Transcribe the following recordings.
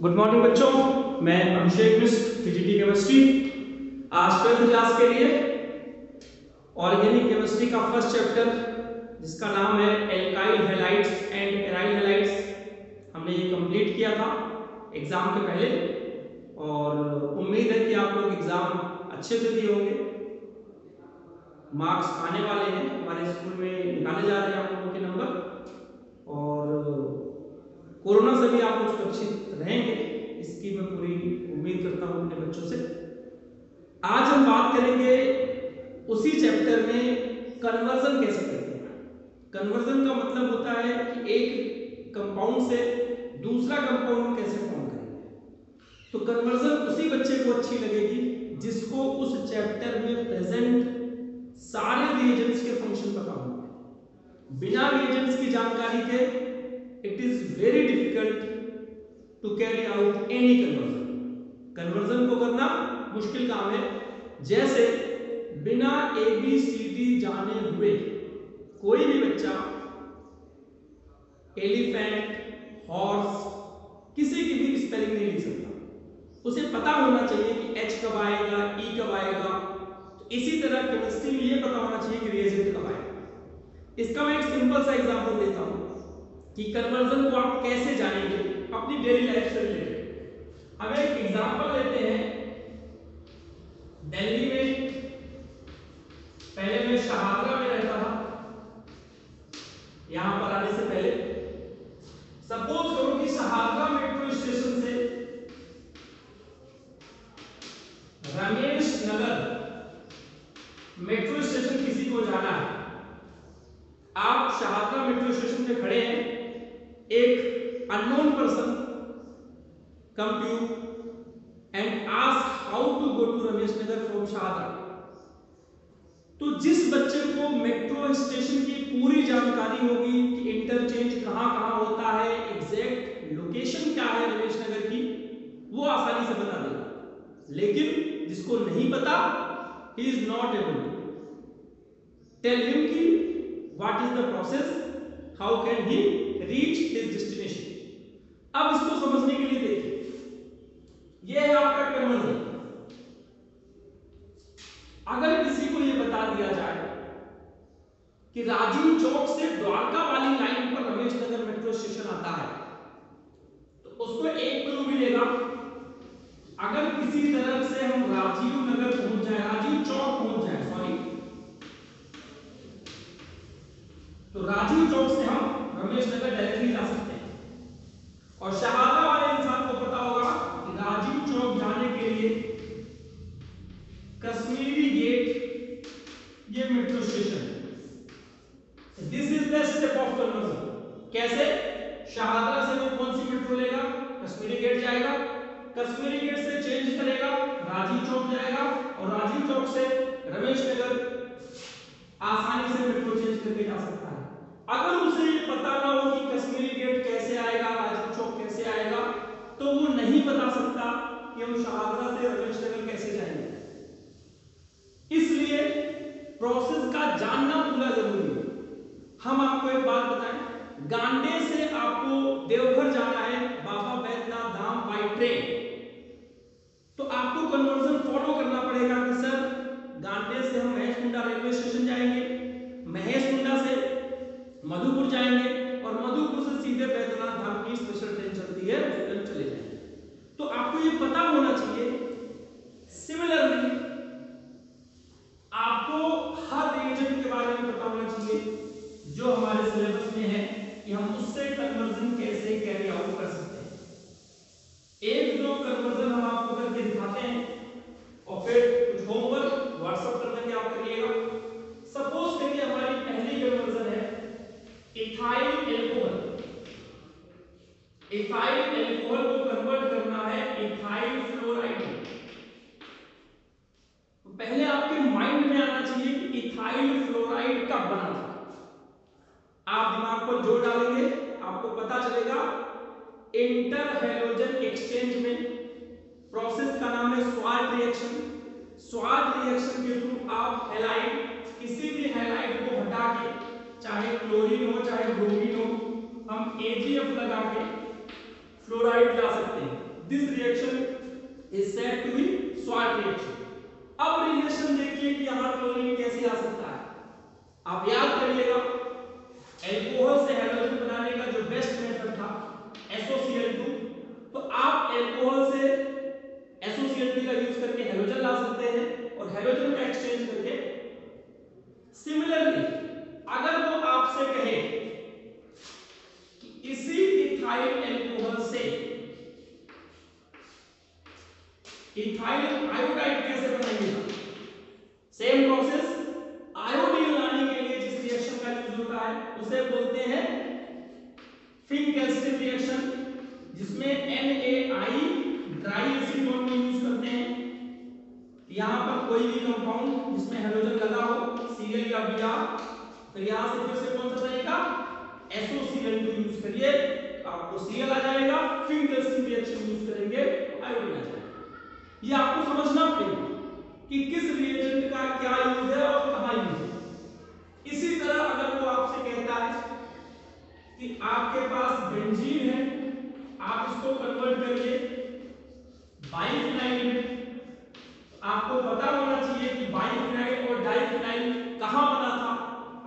Good morning बच्चों, मैं अभिषेक मिश्र physical chemistry. आज 12th क्लास के लिए ऑर्गेनिक केमिस्ट्री का फर्स्ट चैप्टर जिसका नाम है alkyl halides and aryl halides, हमने ये कंप्लीट किया था एग्जाम के पहले और उम्मीद है कि आप लोग एग्जाम अच्छे से दिए होंगे। मार्क्स आने वाले हैं, हमारे स्कूल में निकाले जा रहे हैं आप लोगों के नंबर और कोरोना से भी आप लोग सुरक्षित रहेंगे, इसकी मैं पूरी उम्मीद करता हूं अपने बच्चों से। आज हम बात करेंगे उसी चैप्टर में कन्वर्जन कैसे करते हैं। कन्वर्जन का मतलब होता है कि एक कंपाउंड से दूसरा कंपाउंड कैसे फॉर्म करेंगे। तो कन्वर्जन उसी बच्चे को अच्छी लगेगी जिसको उस चैप्टर में प्रेजेंट सारे रिएजेंट्स के फंक्शन पता होंगे। बिना रिएजेंट्स की जानकारी के it is very difficult to carry out any conversion. Conversion को करना मुश्किल काम है। जैसे बिना ABCD जाने हुए कोई भी बच्चा एलिफेंट, हॉर्स, किसी की भी स्पेलिंग नहीं लिख सकता। उसे पता होना चाहिए कि H कब आएगा, E कब आएगा। तो इसी तरह केमिस्ट्री में ये पता होना चाहिए कि रिएजेंट कब आएगा। इसका मैं एक सिंपल सा एग्जांपल देता हूं कि कन्वर्जन को आप कैसे जानेंगे अपनी डेली लाइफ से रिलेटेड। हम एक एग्जांपल लेते हैं। दिल्ली में पहले मैं शहादरा में रहता था, यहां पर आने से पहले। सपोज करो कि शहादरा मेट्रो स्टेशन से रमेश नगर मेट्रो स्टेशन किसी को जाना है। आप शहादरा मेट्रो स्टेशन पे खड़े हैं, एक unknown person come to you and ask how to go to Ramesh Nagar from Shahdara. तो जिस बच्चे को मेट्रो स्टेशन की पूरी जानकारी होगी कि इंटरचेंज कहां-कहां होता है, एग्जैक्ट लोकेशन क्या है रमेश नगर की, वो आसानी से बता देगा। लेकिन जिसको नहीं पता, he is not able to tell him कि what is the process, how can he reach his destination। अब इसको समझने के लिए देखिए, यह है आपका कन्वर्जन। अगर किसी को यह बता दिया जाए कि राजीव चौक से द्वारका वाली लाइन पर रमेश नगर मेट्रो स्टेशन आता है, तो उसको एक क्लू मिलेगा। अगर किसी तरफ से हम राजीव नगर पहुंच जाए, राजीव चौक पहुंच जाए, सॉरी, तो राजीव चौक से हम रमेश नगर डायरेक्टली जा सकते हैं। और शहादरा वाले इंसान को पता होगा कि राजीव चौक जाने के लिए कश्मीरी गेट ये मेट्रो स्टेशन है। This is the step of conversion. कैसे? शहादरा से वो कौन सी मेट्रो लेगा? कश्मीरी गेट जाएगा, कश्मीरी गेट से चेंज करेगा, राजीव चौक जाएगा और राजीव चौक से रमेश नगर आसानी से मेट्रो चेंज करके जा सकता है। अगर उसे ये पता ना हो कि कश्मीरी गेट कैसे आएगा, राजीव चौक कैसे आएगा, तो वो नहीं बता सकता कि हम शहादरा से रमेश नगर कैसे जाएंगे। इसलिए प्रोसेस का जानना पूरा जरूरी है। हम आपको एक बात बताएं, गांडे से आपको देवघर जाना है, बाबा बैद्यनाथ धाम बाय ट्रेन, तो आपको कन्वर्जन फॉलो करना पड़ेगा कि सर गांडे से हम महेशकुंडा रेलवे स्टेशन जाएंगे, महेशकुंडा से मधुपुर जाएंगे और मधुपुर से सीधे बैद्यनाथ धाम की स्पेशल ट्रेन चलती है, उस ट्रेन चले जाएंगे। तो आपको ये पता होना चाहिए। सिमिलरली आपको हर रिएजेंट के बारे में पता होना चाहिए जो हमारे सिलेबस में है कि हम उससे कन्वर्जन कैसे कैरी आउट कर सकते हैं। एक दो कन्वर्जन हम आपको करके दिखाते हैं और फिर कुछ होमवर्क व्हाट्सएप कर देंगे, आप करिएगा। सपोज करिए हमारी पहली कन्वर्जन है इथाइल एल्कोहल। इथाइल एल्कोहल को कन्वर्ट करना है इथाइल फ्लोराइड में। तो पहले आपके माइंड में आना चाहिए कि इथाइल फ्लोराइड कब बना था। आप दिमाग पर जोर डालेंगे, आपको पता चलेगा इंटर हैलोजन एक्सचेंज में। प्रोसेस का नाम है स्वार्ट रिएक्शन। स्वार्ट रिएक्शन के थ्रू आप हैलाइड, किसी भी हैलाइड को हटा के, चाहे क्लोरीन हो चाहे ब्रोमीन हो, हम AgF लगा के फ्लोराइड ला सकते हैं। This reaction is said to be Swarts reaction. अब रिलेशन देखिए कि यहां क्लोरीन कैसे आ सकता है। आप याद करिएगा एल्कोहल से हैलोजन बनाने का जो बेस्ट मेथड था SOCl2, तो आप एल्कोहल से SOCl3 का यूज करके हैलोजन ला सकते हैं और हैलोजन का एक्सचेंज करके। सिमिलरली अगर वो आपसे कहे कि इसी इथाइल एल्कोहल से इथाइल आयोडाइड कैसे बनाएंगे, सेम प्रोसेस। आयोडीन लाने के लिए जिस रिएक्शन का यूज होता है उसे बोलते हैं फिंक-कैल्सियम रिएक्शन, जिसमें NaI ड्राई एसिड बॉन्ड में यूज करते हैं। यहां पर कोई भी कंपाउंड जिसमें हैलोजन लगा हो Cl या Br, फिर यहां से फिर से कौन सा बनेगा SOCl2 यूज करिए, आपको Cl आ जाएगा, फिंक-कैल्सियम रिएक्शन यूज करेंगे आयोडीन आ जाएगा। ये आपको समझना पड़ेगा कि किस रिएजेंट का क्या यूज है और कहां यूज है। इसी तरह अगर वो आपसे कहता है कि आपके पास बेंजीन है, आप इसको कन्वर्ट करिए बाइफिनाइल में, आपको पता होना चाहिए कि बाइफिनाइल और डाइफिनाइल कहां बना था,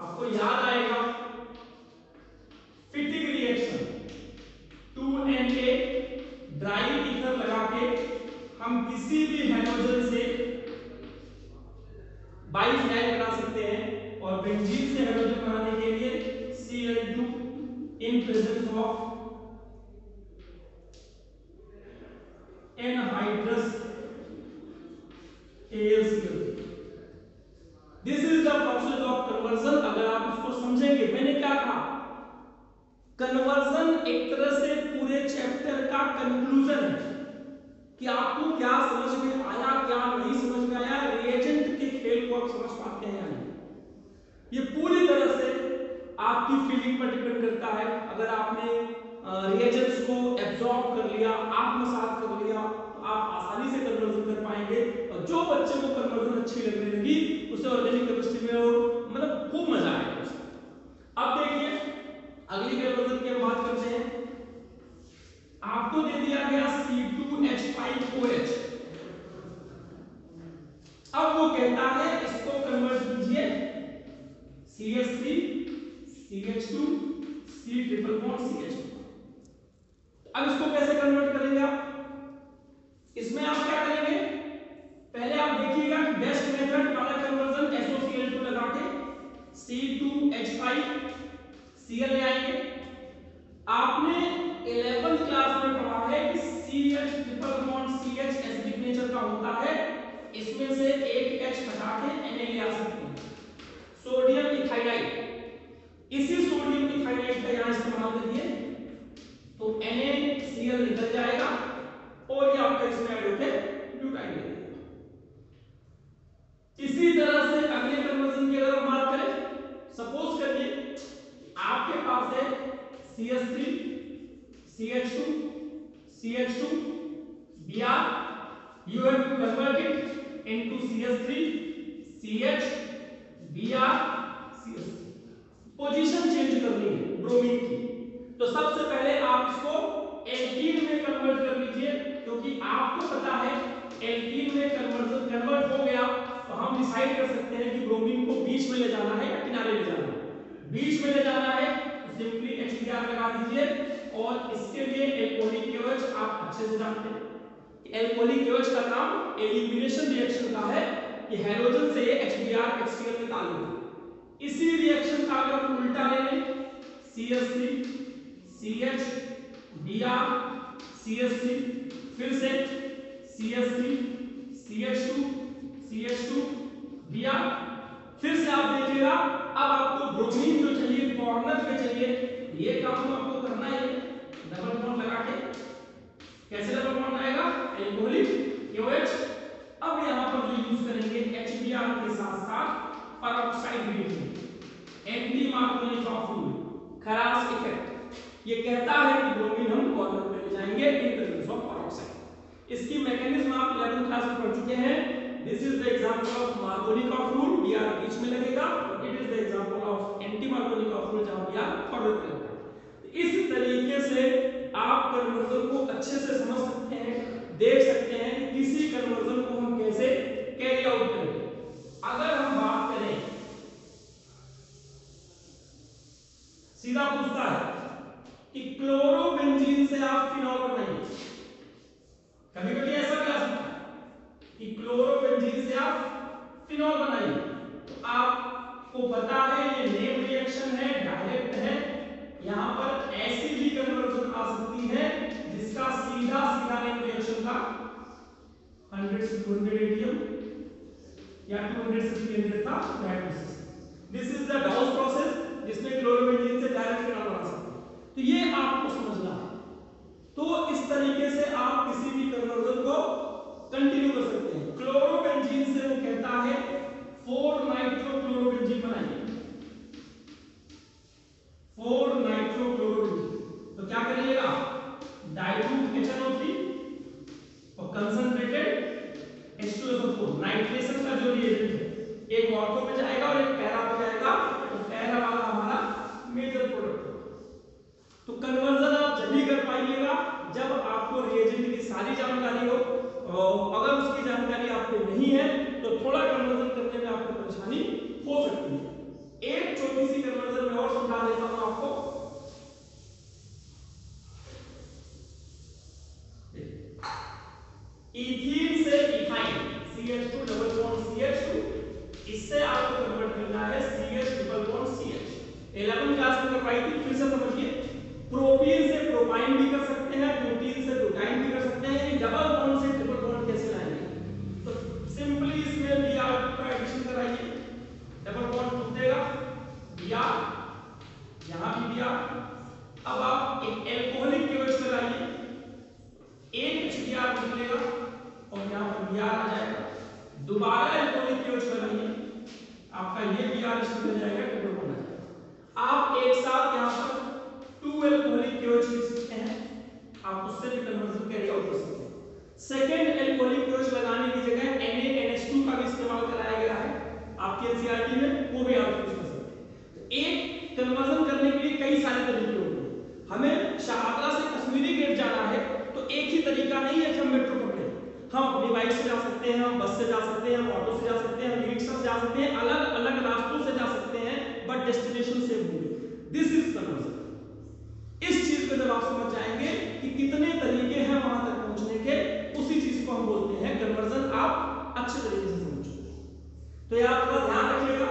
आपको याद आएगा फिटिक रिएक्शन 2Na ड्राई ईथर लगा के हम किसी भी हैलोजन से बाइफिनाइल बना सकते हैं और बेंजीन से हैलोजन बनाने के लिए Cl2 in presence of anhydrous AlCl3। This is the process of conversion। अगर आप इसको समझेंगे, मैंने क्या कहा, कन्वर्जन एक तरह से पूरे चैप्टर का कंक्लूजन है कि आपको क्या समझ में आया, क्या नहीं समझ में आया, रिएजेंट के खेल को आप समझ पाते हैं या नहीं। ये पूरी तरह से आपकी फीलिंग पर डिपेंड करता है। अगर आपने रिएजेंट्स को एब्जॉर्ब कर लिया, आत्मसात कर लिया, तो आप आसानी से कन्वर्जन कर पाएंगे। और जो बच्चे को कन्वर्जन अच्छी लगने लगी उसे ऑर्गेनिक केमिस्ट्री में मतलब खूब मजा आएगा उसे। अब देखिए अगली कन्वर्जन की हम बात करते हैं। आपको दे दिया गया C2H5OH, अब वो कहता है इसको कन्वर्ट कीजिए CH3 CH2 C triple bond CH2। अब इसको कैसे कन्वर्ट करेंगे आप, इसमें आप क्या करेंगे, पहले आप देखिएगा कि बेस्ट मेथड वाला कन्वर्जन SOCl2 लगा के C2H5 Cl ले आएंगे। आपने 11th क्लास में पढ़ा है कि CH triple bond CH acidic nature का होता है, इसमें से एक H हटा के Na ले आ सकते हैं, सोडियम इथाइनाइड। इसी सोडियम इथाइनाइड का यहां इस्तेमाल करिए तो NaCl निकल जाएगा और ये आपका इसमें ऐड होके ब्यूटाइल। इसी तरह से अगले कन्वर्जन की अगर हम बात करें, सपोज करिए आपके पास है CH3 CH2 CH2 Br, you have to convert it into CH3 CH Br CH3। Position change करनी है ब्रोमीन की, तो सबसे पहले आप इसको एल्कीन में कन्वर्ट कर लीजिए, क्योंकि आपको पता है एल्कीन में कन्वर्ट हो गया तो हम डिसाइड कर सकते हैं कि ब्रोमीन को बीच में ले जाना है या किनारे ले जाना है। बीच में ले जाना है तो सिंपली HBr लगा दीजिए, और इसके लिए एल्कोहलिक KOH आप अच्छे से जानते हैं। एल्कोहलिक KOH का काम एलिमिनेशन रिएक्शन का है कि हैलोजन से HBr HCl निकाल लो। इसी रिएक्शन का अगर हम उल्टा ले लें, CH3 CH Br CH3 फिर से CH3 CH2 CH2 Br, फिर से आप देखिएगा अब आपको ब्रोमीन जो चाहिए कॉर्नर पे चाहिए, ये काम आपको करना है डबल बॉन्ड लगा के। कैसे डबल बॉन्ड आएगा, एल्कोहलिक KOH। अब यहां पर जो यूज करेंगे HBr के साथ साथ पेरोक्साइड रिएक्शन, एंटी मार्कोनिक फ्लूइड, खरास इफेक्ट। ये कहता है कि ब्रोमीन हम कॉर्नर पे ले जाएंगे इन प्रेजेंस ऑफ पेरोक्साइड। इसकी मैकेनिज्म आप 11th क्लास में पढ़ चुके हैं। This is the example of मार्कोनिक fluid, Br बीच में लगेगा, it is the example of anti Markovnikov fluid जहां Br कॉर्नर पे लगेगा। इस तरीके से आप कन्वर्जन को अच्छे से समझ सकते हैं फिनॉल बनाइए। तो आपको पता है ये नेम रिएक्शन है, डायरेक्ट है। यहां पर ऐसी भी कन्वर्जन आ सकती है जिसका सीधा सीधा नेम रिएक्शन का 100 से 200 एटीएम या 200 से 300 का direct. This is the डाउस process जिसमें क्लोरोबेंजीन से डायरेक्ट फिनॉल बना सकते हैं। तो ये आपको समझना है। तो इस तरीके से आप किसी भी कन्वर्जन को कंटिन्यू कर सकते हैं। क्लोरोबेंजीन से वो कहता है 4 नाइट्रोक्लोरोबेंजीन बनाइए, 4 नाइट्रोक्लोरोबेंजीन। तो क्या करिएगा, डाइल्यूट HNO3 और कंसंट्रेटेड H2SO4 नाइट्रेशन का जो रिएजेंट है, एक ऑर्थो पे जाएगा और एक पैरा पे जाएगा। तो पैरा वाला हमारा मेजर प्रोडक्ट है। तो कन्वर्जन आप जब भी कर पाइएगा जब आपको रिएजेंट की सारी जानकारी हो, और अगर उसकी जानकारी आपको नहीं है तो थोड़ा कन्वर्जन करने में आपको परेशानी हो सकती है। एक छोटी सी कन्वर्जन में और समझा देता हूं आपको। इथीन से ethyne CH2 double bond CH2, इससे आपको कन्वर्ट करना है CH triple bond CH। 11 class में करवाई थी, फिर से समझिए। प्रोपीन से प्रोपाइन भी कर सकते हैं, प्रोटीन से प्रोटाइन भी कर सकते हैं। ये डबल बॉन्ड से ट्रिपल बॉन्ड कैसे लाएंगे? तो सिंपली इसमें Br का एडिशन कराइए, डबल बॉन्ड टूटेगा, Br, यहां भी Br। अब आप एक एल्कोहलिक KOH लगाइए, एक HBr निकलेगा और यहां पर Br आ जाएगा। दोबारा एल्कोहलिक KOH लगाइए, आपका ये Br इसमें हो जाएगा, ट्रिपल बॉन्ड आ जाएगा। आप एक साथ यहां पर 2 एल्कोहलिक KOH लिख सकते हैं, आप उससे भी कन्वर्जन कैरी आउट कर सकते हैं। सेकंड एल्कोहलिक KOH लगाने की जगह NaNH2 का भी इस्तेमाल कराया गया है आपके NCERT में, वो भी आप यूज कर सकते हैं। तो एक कन्वर्जन करने के लिए कई सारे तरीके होते हैं। हमें शाहदरा से कश्मीरी गेट जाना है तो एक ही तरीका नहीं है कि हम मेट्रो पकड़े। हम अपनी बाइक से जा सकते हैं, हम बस से जा सकते हैं, हम ऑटो से जा सकते हैं, हम रिक्शा से जा सकते हैं, अलग अलग रास्तों से जा सकते हैं, बट डेस्टिनेशन सेम होगी। This is conversion. इस चीज को जब आप समझ जाएंगे कि कितने तरीके हैं वहां तक पहुंचने के, उसी चीज को हम बोलते हैं कन्वर्जन। आप अच्छे तरीके से समझो। तो ये आप थोड़ा ध्यान रखिएगा।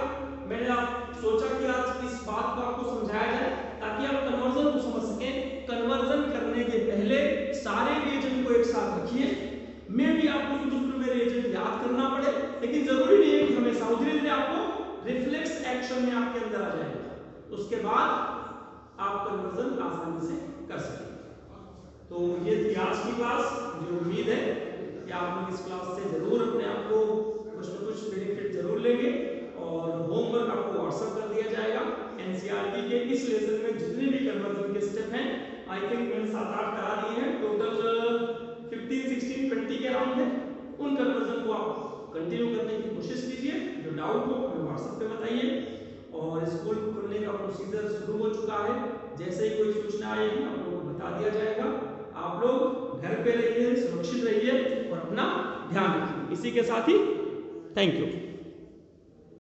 मैंने आप सोचा कि आज इस बात को आपको समझाया जाए ताकि आप कन्वर्जन को समझ सकें। कन्वर्जन करने के पहले सारे रिएजेंट को एक साथ रखिए। मैं भी आपको शुरू में रिएजेंट याद करना पड़े, लेकिन जरूरी नहीं है कि हमेशा। धीरे धीरे आपको रिफ्लेक्स एक्शन में आपके अंदर आ जाएगा, उसके बाद आप कन्वर्जन आसानी से कर सकेंगे। तो ये थी आज की क्लास। मुझे उम्मीद है कि आप लोग इस क्लास से जरूर अपने आप को कुछ न कुछ बेनिफिट जरूर लेंगे। और होमवर्क आपको व्हाट्सएप कर दिया जाएगा। एनसीईआरटी के इस लेसन में जितने भी कन्वर्जन के स्टेप हैं, आई थिंक मैंने 7-8 करा दिए हैं। टोटल 15, 16, 20 के अराउंड है। उन कन्वर्जन को आप कंटिन्यू करने की कोशिश कीजिए। जो डाउट हो हमें व्हाट्सएप पे बताइए। और स्कूल खुलने का प्रोसीजर शुरू हो चुका है। जैसे ही कोई सूचना आएगी आप लोगों को बता दिया जाएगा। आप लोग घर पे रहिए, सुरक्षित रहिए और अपना ध्यान रखिए। इसी के साथ ही थैंक यू।